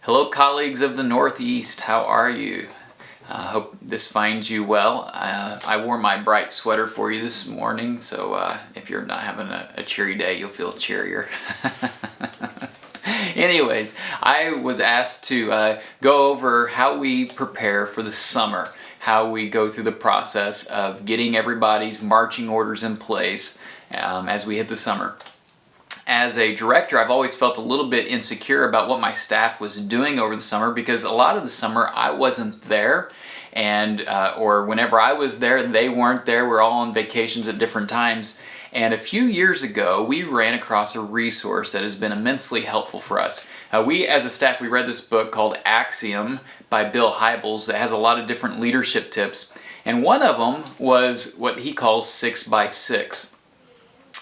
Hello colleagues of the Northeast, how are you? Hope this finds you well. I wore my bright sweater for you this morning, so if you're not having a cheery day, you'll feel cheerier. Anyways, I was asked to go over how we prepare for the summer, how we go through the process of getting everybody's marching orders in place as we hit the summer. As a director, I've always felt a little bit insecure about what my staff was doing over the summer because a lot of the summer I wasn't there, and or whenever I was there, they weren't there. We're all on vacations at different times. And a few years ago, we ran across a resource that has been immensely helpful for us. We, as a staff, we read this book called Axiom by Bill Hybels that has a lot of different leadership tips. And one of them was what he calls 6x6.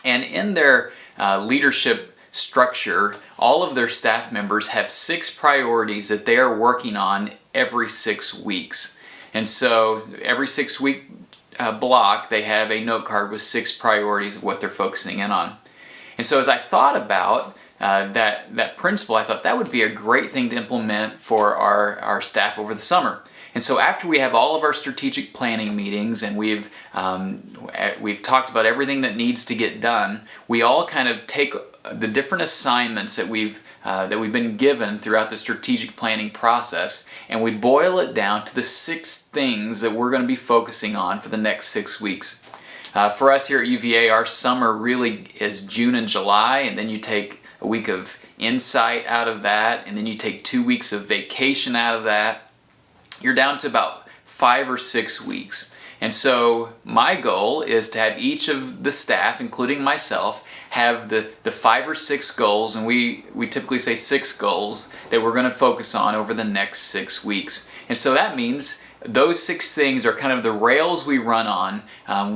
And in their leadership structure, all of their staff members have 6 priorities that they are working on every 6 weeks. And so every 6-week block, they have a note card with 6 priorities of what they're focusing in on. And so as I thought about that principle, I thought that would be a great thing to implement for our staff over the summer. And so after we have all of our strategic planning meetings and we've talked about everything that needs to get done, we all kind of take the different assignments that we've been given throughout the strategic planning process, and we boil it down to the 6 things that we're going to be focusing on for the next 6 weeks. For us here at UVA, our summer really is June and July, and then you take a week of insight out of that, and then you take 2 weeks of vacation out of that. You're down to about 5 or 6 weeks. And so my goal is to have each of the staff, including myself, have the 5 or 6 goals, and we typically say 6 goals that we're going to focus on over the next 6 weeks. And so that means those 6 things are kind of the rails we run on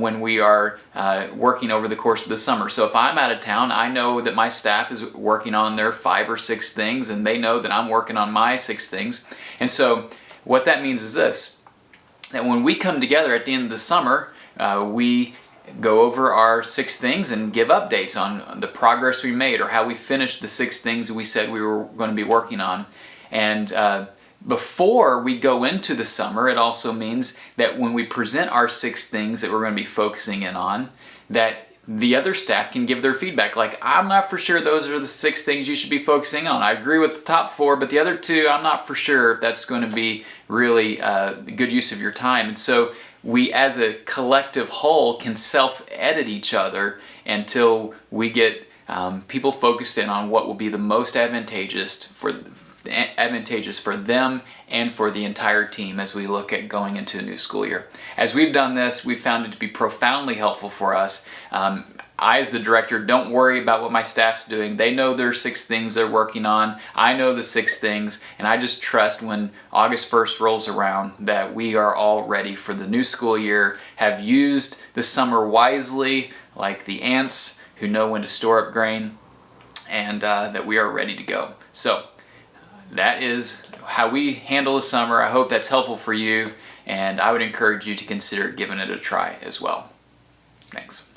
when we are working over the course of the summer. So if I'm out of town, I know that my staff is working on their 5 or 6 things, and they know that I'm working on my 6 things. And so what that means is this, that when we come together at the end of the summer, we go over our 6 things and give updates on the progress we made or how we finished the 6 things that we said we were going to be working on. And before we go into the summer, it also means that when we present our 6 things that we're going to be focusing in on, that the other staff can give their feedback. Like, I'm not for sure those are the 6 things you should be focusing on. I agree with the top 4, but the other 2, I'm not for sure if that's going to be really good use of your time. And so we as a collective whole can self-edit each other until we get people focused in on what will be the most advantageous for them and for the entire team as we look at going into a new school year. As we've done this, we've found it to be profoundly helpful for us. I, as the director, don't worry about what my staff's doing. They know their 6 things they're working on. I know the 6 things, and I just trust when August 1st rolls around that we are all ready for the new school year, have used the summer wisely, like the ants who know when to store up grain, and that we are ready to go. So that is how we handle the summer. I hope that's helpful for you, and I would encourage you to consider giving it a try as well. Thanks.